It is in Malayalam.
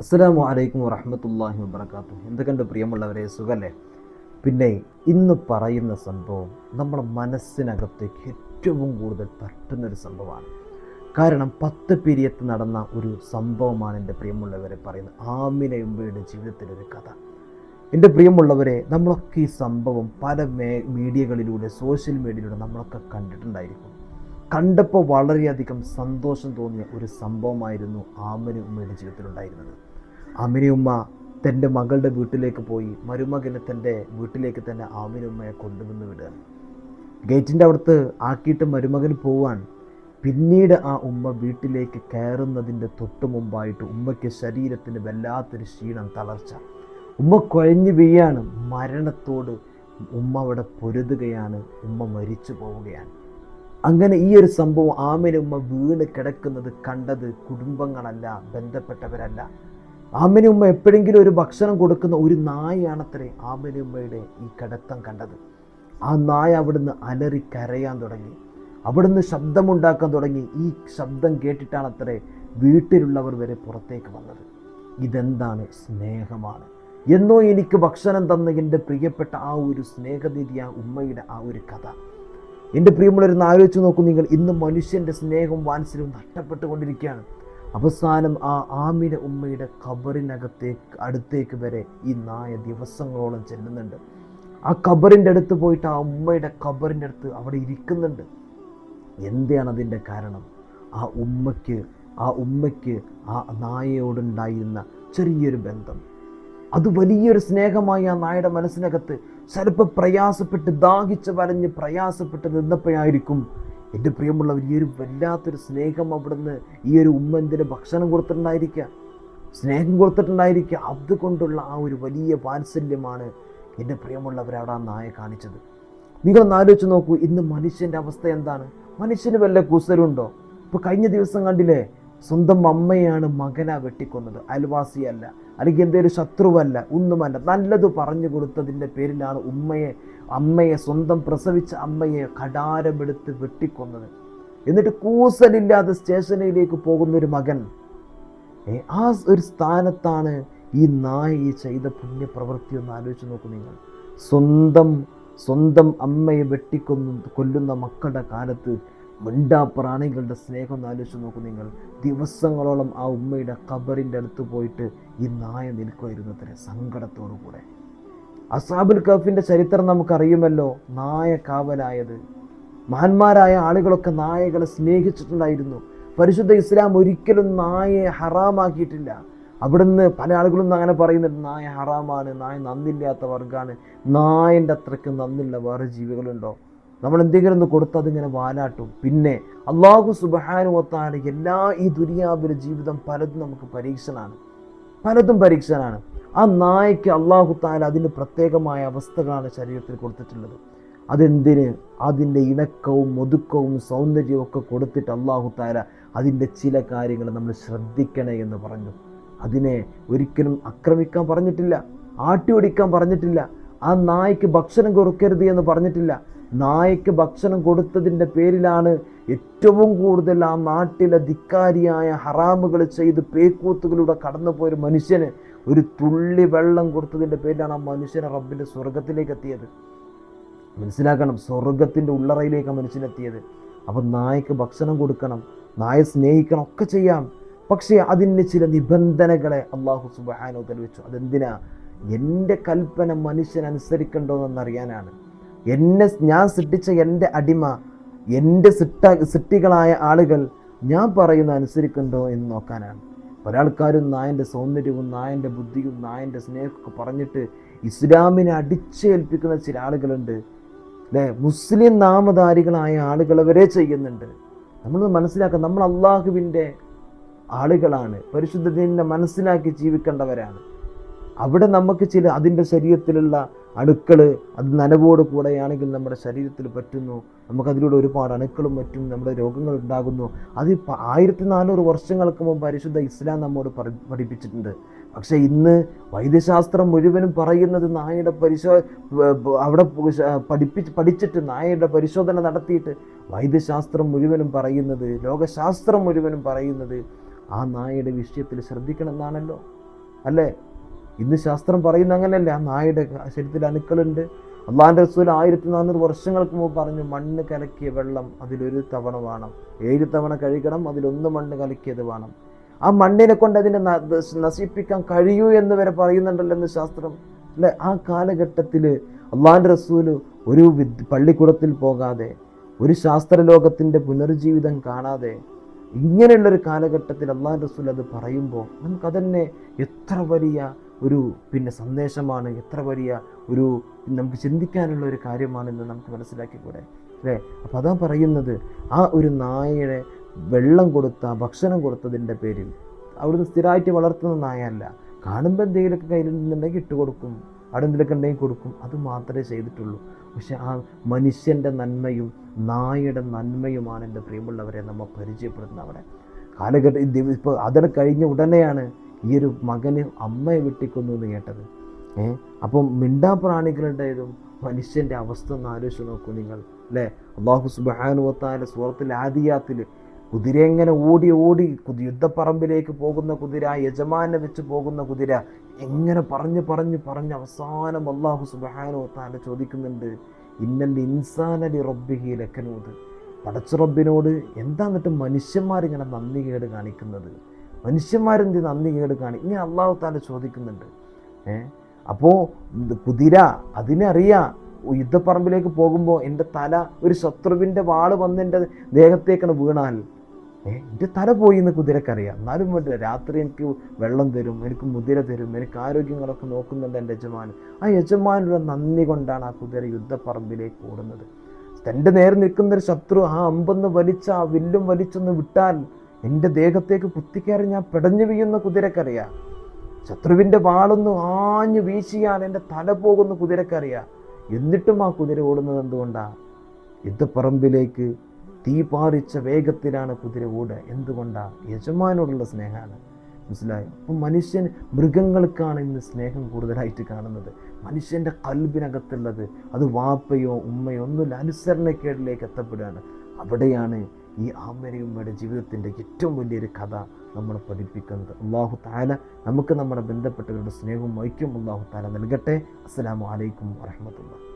അസ്സലാമു അലൈക്കും വറഹ്മത്തുള്ളാഹി വബറകാതുഹു. എന്തൊക്കെയുണ്ട് പ്രിയമുള്ളവരെ, സുഖല്ലേ? പിന്നെ ഇന്ന് പറയുന്ന സംഭവം നമ്മുടെ മനസ്സിനകത്തേക്ക് ഏറ്റവും കൂടുതൽ തട്ടുന്നൊരു സംഭവമാണ്. കാരണം 10 പിരിയത്ത് നടന്ന ഒരു സംഭവമാണ് എൻ്റെ പ്രിയമുള്ളവരെ പറയുന്നത്. ആമിന ഉമ്മയുടെ ജീവിതത്തിലൊരു കഥ. എൻ്റെ പ്രിയമുള്ളവരെ, നമ്മളൊക്കെ ഈ സംഭവം പല മീഡിയകളിലൂടെ, സോഷ്യൽ മീഡിയയിലൂടെ നമ്മളൊക്കെ കണ്ടിട്ടുണ്ടായിരിക്കും. കണ്ടപ്പോൾ വളരെയധികം സന്തോഷം തോന്നിയ ഒരു സംഭവമായിരുന്നു ആമിന ഉമ്മയുടെ ജീവിതത്തിലുണ്ടായിരുന്നത്. ആമിന ഉമ്മ തൻ്റെ മകളുടെ വീട്ടിലേക്ക് പോയി. മരുമകനെ തൻ്റെ വീട്ടിലേക്ക് തന്നെ ആമിന ഉമ്മയെ കൊണ്ടുവന്ന് വിടുകയാണ്. ഗേറ്റിൻ്റെ അവിടുത്ത് ആക്കിയിട്ട് മരുമകൻ പോവാൻ. പിന്നീട് ആ ഉമ്മ വീട്ടിലേക്ക് കയറുന്നതിൻ്റെ തൊട്ട് മുമ്പായിട്ട് ഉമ്മയ്ക്ക് ശരീരത്തിന് വല്ലാത്തൊരു ക്ഷീണം, തളർച്ച. ഉമ്മ കുഴഞ്ഞു വീഴാണ്. മരണത്തോട് ഉമ്മ അവിടെ പൊരുതുകയാണ്. ഉമ്മ മരിച്ചു പോവുകയാണ്. അങ്ങനെ ഈ ഒരു സംഭവം ആമിന ഉമ്മ വീണ് കിടക്കുന്നത് കണ്ടത് കുടുംബങ്ങളല്ല, ബന്ധപ്പെട്ടവരല്ല. ആമിന ഉമ്മ എപ്പോഴെങ്കിലും ഒരു ഭക്ഷണം കൊടുക്കുന്ന ഒരു നായയാണത്രേ ആമിന ഉമ്മയുടെ ഈ കിടത്തം കണ്ടത്. ആ നായ അവിടുന്ന് അലറി കരയാൻ തുടങ്ങി, അവിടുന്ന് ശബ്ദമുണ്ടാക്കാൻ തുടങ്ങി. ഈ ശബ്ദം കേട്ടിട്ടാണത്രേ വീട്ടിലുള്ളവർ വരെ പുറത്തേക്ക് വന്നത്. ഇതെന്താണ്? സ്നേഹമാണ്. എന്നോ എനിക്ക് ഭക്ഷണം തന്ന എൻ്റെ പ്രിയപ്പെട്ട ആ ഒരു സ്നേഹനിധി, ആ ഉമ്മയുടെ ആ ഒരു കഥ. എൻ്റെ പ്രിയമുള്ളവരൊന്ന് ആലോചിച്ച് നോക്കൂ നിങ്ങൾ. ഇന്ന് മനുഷ്യൻ്റെ സ്നേഹവും വാത്സല്യവും നഷ്ടപ്പെട്ടുകൊണ്ടിരിക്കുകയാണ്. അവസാനം ആ ആമിന ഉമ്മയുടെ അടുത്തേക്ക് വരെ ഈ നായ ദിവസങ്ങളോളം ചെല്ലുന്നുണ്ട്. ആ ഖബറിൻ്റെ അടുത്ത് പോയിട്ട് ആ ഉമ്മയുടെ ഖബറിൻ്റെ അടുത്ത് അവിടെ ഇരിക്കുന്നുണ്ട്. എന്താണ് അതിൻ്റെ കാരണം? ആ ഉമ്മയ്ക്ക് ആ നായയോടുണ്ടായിരുന്ന ചെറിയൊരു ബന്ധം, അത് വലിയൊരു സ്നേഹമായി ആ നായയുടെ മനസ്സിനകത്ത്. ചിലപ്പോൾ പ്രയാസപ്പെട്ട് ദാഹിച്ച് വലഞ്ഞ് പ്രയാസപ്പെട്ട് നിന്നപ്പോഴായിരിക്കും എൻ്റെ പ്രിയമുള്ളവർ ഈ ഒരു വല്ലാത്തൊരു സ്നേഹം അവിടുന്ന് ഈ ഒരു ഉമ്മ എന്തിന് ഭക്ഷണം കൊടുത്തിട്ടുണ്ടായിരിക്കുക, സ്നേഹം കൊടുത്തിട്ടുണ്ടായിരിക്കുക. അതുകൊണ്ടുള്ള ആ ഒരു വലിയ വാത്സല്യമാണ് എൻ്റെ പ്രിയമുള്ളവർ അവിടെ ആ നായ കാണിച്ചത്. നിങ്ങളൊന്ന് ആലോചിച്ച് നോക്കൂ, ഇന്ന് മനുഷ്യൻ്റെ അവസ്ഥ എന്താണ്? മനുഷ്യന് വല്ല കുസലുണ്ടോ? ഇപ്പോൾ കഴിഞ്ഞ ദിവസം കണ്ടില്ലേ, സ്വന്തം അമ്മയാണ് മകനാ വെട്ടിക്കൊന്നത്. അയൽവാസിയല്ല, അല്ലെങ്കിൽ എന്തെങ്കിലും ശത്രുവല്ല, ഒന്നുമല്ല. നല്ലത് പറഞ്ഞു കൊടുത്തതിൻ്റെ പേരിലാണ് അമ്മയെ സ്വന്തം പ്രസവിച്ച അമ്മയെ കടാരമെടുത്ത് വെട്ടിക്കൊന്നത്. എന്നിട്ട് കൂസലില്ലാതെ സ്റ്റേഷനിലേക്ക് പോകുന്നൊരു മകൻ. ആ ഒരു സ്ഥാനത്താണ് ഈ നായ ഈ ചെയ്ത പുണ്യപ്രവൃത്തി. ഒന്ന് ആലോചിച്ച് നോക്കൂ നിങ്ങൾ. സ്വന്തം അമ്മയെ കൊല്ലുന്ന മക്കളുടെ കാലത്ത് മിണ്ടാപ്രാണികളുടെ സ്നേഹം ഒന്ന് ആലോചിച്ച് നോക്കൂ നിങ്ങൾ. ദിവസങ്ങളോളം ആ ഉമ്മയുടെ ഖബറിൻ്റെ അടുത്ത് പോയിട്ട് ഈ നായ നിൽക്കുമായിരുന്നു അത്ര സങ്കടത്തോടു കൂടെ. അസ്ഹാബുൽ കഹ്ഫിൻ്റെ ചരിത്രം നമുക്കറിയുമല്ലോ. നായ കാവലായത്. മഹാന്മാരായ ആളുകളൊക്കെ നായകളെ സ്നേഹിച്ചിട്ടുണ്ടായിരുന്നു. പരിശുദ്ധ ഇസ്ലാം ഒരിക്കലും നായയെ ഹറാമാക്കിയിട്ടില്ല. അവിടുന്ന് പല ആളുകളും അങ്ങനെ പറയുന്നുണ്ട്, നായ ഹറാമാണ്, നായ നന്ദില്ലാത്ത വർഗ്ഗമാണ്. നായൻ്റെ അത്രയ്ക്ക് നന്ദില്ല വേറെ ജീവികളുണ്ടോ? നമ്മൾ എന്തെങ്കിലും ഒന്ന് കൊടുത്ത് അതിങ്ങനെ വാലാട്ടും. പിന്നെ അല്ലാഹു സുബ്ഹാനഹു വ തആല എല്ലാ ഈ ദുനിയാവിലെ ജീവിതം പലതും നമുക്ക് പരീക്ഷണമാണ്. ആ നായ്ക്ക് അല്ലാഹു തആല അതിന് പ്രത്യേകമായ അവസ്ഥകളാണ് ശരീരത്തിൽ കൊടുത്തിട്ടുള്ളത്. അതെന്തിന്? അതിൻ്റെ ഇണക്കവും ഒതുക്കവും സൗന്ദര്യവും ഒക്കെ കൊടുത്തിട്ട് അല്ലാഹു തആല അതിൻ്റെ ചില കാര്യങ്ങൾ നമ്മൾ ശ്രദ്ധിക്കണേ എന്ന് പറഞ്ഞു. അതിനെ ഒരിക്കലും ആക്രമിക്കാൻ പറഞ്ഞിട്ടില്ല, ആട്ടി ഓടിക്കാൻ പറഞ്ഞിട്ടില്ല. ആ നായ്ക്ക് ഭക്ഷണം കൊടുക്കരുത് എന്ന് പറഞ്ഞിട്ടില്ല. നായ്ക്ക് ഭക്ഷണം കൊടുത്തതിൻ്റെ പേരിലാണ് ഏറ്റവും കൂടുതൽ ആ നാട്ടിലെ ധിക്കാരിയായ ഹറാമുകൾ ചെയ്ത് പേക്കൂത്തുകളിലൂടെ കടന്നുപോയൊരു മനുഷ്യന് ഒരു തുള്ളി വെള്ളം കൊടുത്തതിൻ്റെ പേരിലാണ് ആ മനുഷ്യനെ റബ്ബിൻ്റെ സ്വർഗത്തിലേക്ക് എത്തിയത്. മനസ്സിലാക്കണം, സ്വർഗത്തിൻ്റെ ഉള്ളറയിലേക്ക് ആ മനുഷ്യനെത്തിയത്. അപ്പം നായ്ക്ക് ഭക്ഷണം കൊടുക്കണം, നായ സ്നേഹിക്കണം, ഒക്കെ ചെയ്യാം. പക്ഷേ അതിന് ചില നിബന്ധനകളെ അല്ലാഹു സുബ്ഹാനഹു വ തആല വെച്ചു. അതെന്തിനാ? എൻ്റെ കൽപ്പന മനുഷ്യൻ അനുസരിക്കണ്ടോ എന്നറിയാനാണ്. ഞാൻ സൃഷ്ടിച്ച എൻ്റെ അടിമ, എൻ്റെ സൃഷ്ടികളായ ആളുകൾ ഞാൻ പറയുന്ന അനുസരിക്കണ്ടോ എന്ന് നോക്കാനാണ്. പല ആൾക്കാരും നായൻ്റെ സൗന്ദര്യവും നായൻ്റെ ബുദ്ധിയും നായൻ്റെ സ്നേഹമൊക്കെ പറഞ്ഞിട്ട് ഇസ്ലാമിനെ അടിച്ചേൽപ്പിക്കുന്ന ചില ആളുകളുണ്ട് അല്ലേ? മുസ്ലിം നാമധാരികളായ ആളുകൾ വരെ ചെയ്യുന്നുണ്ട്. നമ്മൾ മനസ്സിലാക്കുക, നമ്മൾ അള്ളാഹുവിൻ്റെ ആളുകളാണ്, പരിശുദ്ധ ദീനിനെ മനസ്സിലാക്കി ജീവിക്കേണ്ടവരാണ്. അവിടെ നമുക്ക് ചില അതിൻ്റെ ശരീരത്തിലുള്ള അണുക്കൾ അത് നനവോട് കൂടെയാണെങ്കിൽ നമ്മുടെ ശരീരത്തിൽ പറ്റുന്നു. നമുക്കതിലൂടെ ഒരുപാട് അണുക്കളും മറ്റും നമ്മുടെ രോഗങ്ങൾ ഉണ്ടാകുന്നു. അത് 1400 വർഷങ്ങൾക്ക് മുമ്പ് പരിശുദ്ധ ഇസ്ലാം നമ്മോട് പഠിപ്പിച്ചിട്ടുണ്ട്. പക്ഷേ ഇന്ന് വൈദ്യശാസ്ത്രം മുഴുവനും പറയുന്നത് നായയുടെ അവിടെ പഠിച്ചിട്ട് നായയുടെ പരിശോധന നടത്തിയിട്ട് വൈദ്യശാസ്ത്രം മുഴുവനും പറയുന്നത്, ലോകശാസ്ത്രം മുഴുവനും പറയുന്നത് ആ നായയുടെ വിഷയത്തിൽ ശ്രദ്ധിക്കണം എന്നാണല്ലോ. അല്ലേ? ഇന്ന് ശാസ്ത്രം പറയുന്ന അങ്ങനെയല്ലേ? ആ നായയുടെ ശരീരത്തിൽ അണുക്കളുണ്ട്. അള്ളാഹിൻ്റെ റസൂൽ 1400 വർഷങ്ങൾക്ക് മുമ്പ് പറഞ്ഞു, മണ്ണ് കലക്കിയ വെള്ളം അതിലൊരു തവണ വേണം, 7 തവണ കഴുകണം, അതിലൊന്ന് മണ്ണ് കലക്കിയത് വേണം. ആ മണ്ണിനെ കൊണ്ട് അതിനെ നശിപ്പിക്കാൻ കഴിയൂ എന്ന് വരെ പറയുന്നുണ്ടല്ലോ എന്ന് ശാസ്ത്രം, അല്ലെ? ആ കാലഘട്ടത്തിൽ അള്ളാഹിൻ്റെ റസൂല് ഒരു പള്ളിക്കൂടത്തിൽ പോകാതെ, ഒരു ശാസ്ത്രലോകത്തിൻ്റെ പുനർജീവിതം കാണാതെ, ഇങ്ങനെയുള്ളൊരു കാലഘട്ടത്തിൽ അള്ളാഹിൻ്റെ റസൂൽ അത് പറയുമ്പോൾ നമുക്കതന്നെ എത്ര വലിയ ഒരു സന്ദേശമാണ്, എത്ര വലിയ ഒരു നമുക്ക് ചിന്തിക്കാനുള്ള ഒരു കാര്യമാണെന്ന് നമുക്ക് മനസ്സിലാക്കിക്കൂടെ, അല്ലേ? അപ്പോൾ അതാ പറയുന്നത്, ആ ഒരു നായയുടെ വെള്ളം കൊടുത്ത, ഭക്ഷണം കൊടുത്തതിൻ്റെ പേരിൽ, അവിടുന്ന് സ്ഥിരമായിട്ട് വളർത്തുന്ന നായയല്ല, കാണുമ്പോൾ എന്തെങ്കിലുമൊക്കെ കയ്യിലുണ്ടെന്നുണ്ടെങ്കിൽ ഇട്ട് കൊടുക്കും, അവിടെ എന്തെങ്കിലുമൊക്കെ ഉണ്ടെങ്കിൽ കൊടുക്കും, അത് മാത്രമേ ചെയ്തിട്ടുള്ളൂ. പക്ഷെ ആ മനുഷ്യൻ്റെ നന്മയും നായയുടെ നന്മയുമാണ് എൻ്റെ പ്രിയമുള്ളവരെ നമ്മൾ പരിചയപ്പെടുന്നത് അവിടെ കാലഘട്ടം. ഇപ്പോൾ അതിന് കഴിഞ്ഞ ഉടനെയാണ് ഈ ഒരു മകന് അമ്മയെ വെട്ടിക്കൊന്നു എന്ന് കേട്ടത്. അപ്പം മിണ്ടാപ്രാണികളുടേതും മനുഷ്യൻ്റെ അവസ്ഥ ഒന്ന് ആലോചിച്ച് നോക്കൂ നിങ്ങൾ, അല്ലേ? അല്ലാഹു സുബ്ഹാനഹു വ തആല സൂറത്തുൽ ആദിയാത്തിൽ കുതിര എങ്ങനെ ഓടി ഓടി യുദ്ധപ്പറമ്പിലേക്ക് പോകുന്ന കുതിര, യജമാനെ വെച്ച് പോകുന്ന കുതിര, എങ്ങനെ പറഞ്ഞ് അവസാനം അല്ലാഹു സുബ്ഹാനഹു വ തആല ചോദിക്കുന്നുണ്ട്, ഇന്നൽ ഇൻസാന ലി റബ്ബിഹി ലകനൂദ്. പടച്ച റബ്ബിനോട് എന്താ എന്നിട്ട് മനുഷ്യന്മാരിങ്ങനെ നന്ദി കേട് കാണിക്കുന്നത്? മനുഷ്യന്മാരെന്ത് നന്ദി കേട് ഇങ്ങനെ അല്ലാഹു തആല ചോദിക്കുന്നുണ്ട്. അപ്പോൾ കുതിര അതിനറിയാം, യുദ്ധപ്പറമ്പിലേക്ക് പോകുമ്പോൾ എൻ്റെ തല ഒരു ശത്രുവിൻ്റെ വാള് വന്ന് എൻ്റെ ദേഹത്തേക്കാണ് വീണാൽ എൻ്റെ തല പോയി എന്ന് കുതിരക്കറിയാം. എന്നാലും വേണ്ട, രാത്രി എനിക്ക് വെള്ളം തരും, എനിക്ക് മുതിര തരും, എനിക്ക് ആരോഗ്യങ്ങളൊക്കെ നോക്കുന്നുണ്ട് എൻ്റെ യജമാൻ. ആ യജമാനുള്ള നന്ദി കൊണ്ടാണ് ആ കുതിര യുദ്ധപ്പറമ്പിലേക്ക് ഓടുന്നത്. തൻ്റെ നേരെ നിൽക്കുന്നൊരു ശത്രു ആ അമ്പൊന്ന് ആ വില്ലും വലിച്ചൊന്ന് വിട്ടാൽ എൻ്റെ ദേഹത്തേക്ക് കുത്തിക്കയറി ഞാൻ പിടഞ്ഞു വീഴുന്ന കുതിരക്കറിയാം. ശത്രുവിൻ്റെ വാളൊന്ന് ആഞ്ഞു വീശിയാൽ എൻ്റെ തല പോകുന്ന കുതിരക്കറിയാം. എന്നിട്ടും ആ കുതിര ഓടുന്നത് എന്തുകൊണ്ടാണ്? യുദ്ധപ്പറമ്പിലേക്ക് തീ പാറിച്ച വേഗത്തിലാണ് കുതിര ഓടുക. എന്തുകൊണ്ടാണ്? യജമാനോടുള്ള സ്നേഹമാണ്. മനസ്സിലായോ? അപ്പം മനുഷ്യൻ, മൃഗങ്ങൾക്കാണ് ഇന്ന് സ്നേഹം കൂടുതലായിട്ട് കാണുന്നത്. മനുഷ്യൻ്റെ കൽബിനകത്തുള്ളത് അത് വാപ്പയോ ഉമ്മയോ ഒന്നുമില്ല, അനുസരണക്കേടിലേക്ക് എത്തപ്പെടുകയാണ്. അവിടെയാണ് ഈ ആമനയുമ്മയുടെ ജീവിതത്തിൻ്റെ ഏറ്റവും വലിയൊരു കഥ നമ്മളെ പഠിപ്പിക്കുന്നത്. അല്ലാഹു തആല നമുക്ക് നമ്മുടെ ബന്ധപ്പെട്ടവരുടെ സ്നേഹവും ഐക്യവും അല്ലാഹു തആല നൽകട്ടെ. അസ്സലാമു അലൈക്കും വറഹ്മത്തുള്ളാഹി.